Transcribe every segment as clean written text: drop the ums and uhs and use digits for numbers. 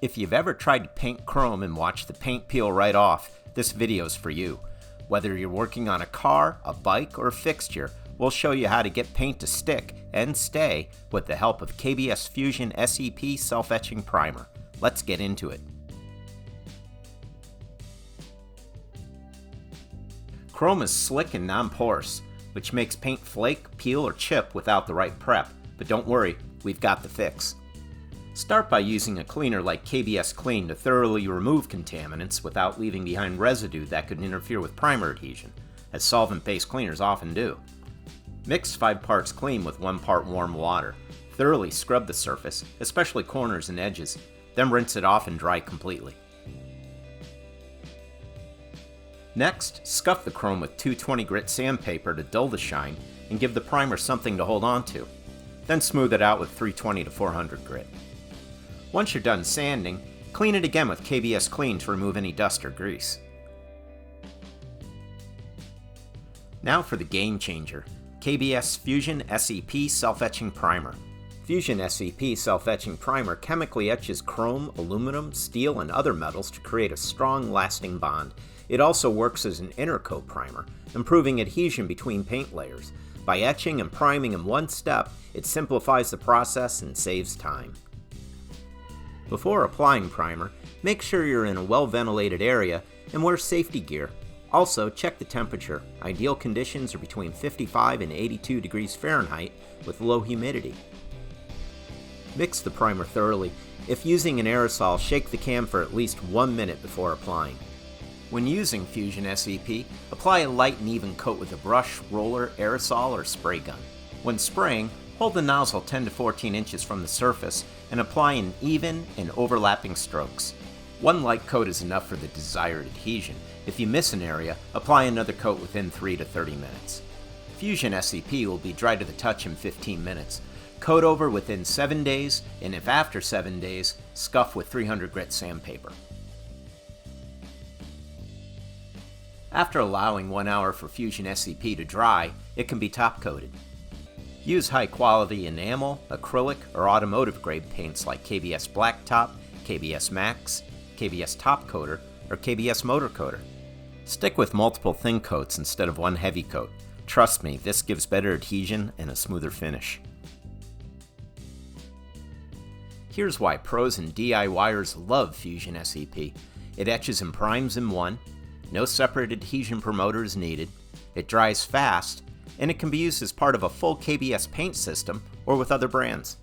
If you've ever tried to paint chrome and watch the paint peel right off, this video's for you. Whether you're working on a car, a bike, or a fixture, we'll show you how to get paint to stick and stay with the help of KBS Fusion SEP Self-Etching Primer. Let's get into it. Chrome is slick and non-porous, which makes paint flake, peel, or chip without the right prep. But don't worry, we've got the fix. Start by using a cleaner like KBS Clean to thoroughly remove contaminants without leaving behind residue that could interfere with primer adhesion, as solvent-based cleaners often do. Mix 5 parts clean with 1 part warm water. Thoroughly scrub the surface, especially corners and edges, then rinse it off and dry completely. Next, scuff the chrome with 220 grit sandpaper to dull the shine and give the primer something to hold on to. Then smooth it out with 320 to 400 grit. Once you're done sanding, clean it again with KBS Clean to remove any dust or grease. Now for the game changer, KBS Fusion SEP Self-Etching Primer. Fusion SEP Self-Etching Primer chemically etches chrome, aluminum, steel, and other metals to create a strong, lasting bond. It also works as an inner coat primer, improving adhesion between paint layers. By etching and priming in one step, it simplifies the process and saves time. Before applying primer, make sure you're in a well-ventilated area and wear safety gear. Also, check the temperature. Ideal conditions are between 55 and 82 degrees Fahrenheit with low humidity. Mix the primer thoroughly. If using an aerosol, shake the can for at least 1 minute before applying. When using Fusion SEP, apply a light and even coat with a brush, roller, aerosol, or spray gun. When spraying, hold the nozzle 10 to 14 inches from the surface and apply in even and overlapping strokes. 1 light coat is enough for the desired adhesion. If you miss an area, apply another coat within 3 to 30 minutes. Fusion SEP will be dry to the touch in 15 minutes. Coat over within 7 days, and if after 7 days, scuff with 300 grit sandpaper. After allowing 1 hour for Fusion SEP to dry, it can be top coated. Use high-quality enamel, acrylic, or automotive-grade paints like KBS Blacktop, KBS Max, KBS Top Coater, or KBS Motor Coater. Stick with multiple thin coats instead of 1 heavy coat. Trust me, this gives better adhesion and a smoother finish. Here's why pros and DIYers love Fusion SEP. It etches and primes in one, no separate adhesion promoter is needed, it dries fast, and it can be used as part of a full KBS paint system or with other brands.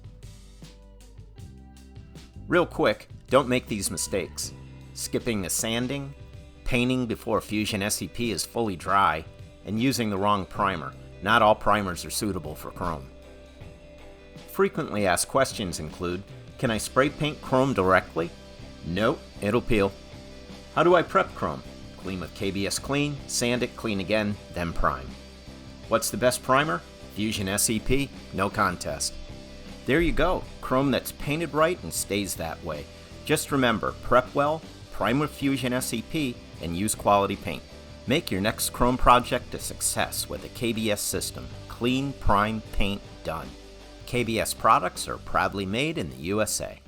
Real quick, don't make these mistakes. Skipping the sanding, painting before Fusion SEP is fully dry, and using the wrong primer. Not all primers are suitable for chrome. Frequently asked questions include, can I spray paint chrome directly? Nope, it'll peel. How do I prep chrome? Clean with KBS Clean, sand it, clean again, then prime. What's the best primer? Fusion SEP, no contest. There you go, chrome that's painted right and stays that way. Just remember, prep well, prime with Fusion SEP, and use quality paint. Make your next chrome project a success with a KBS system. Clean, prime, paint, done. KBS products are proudly made in the USA.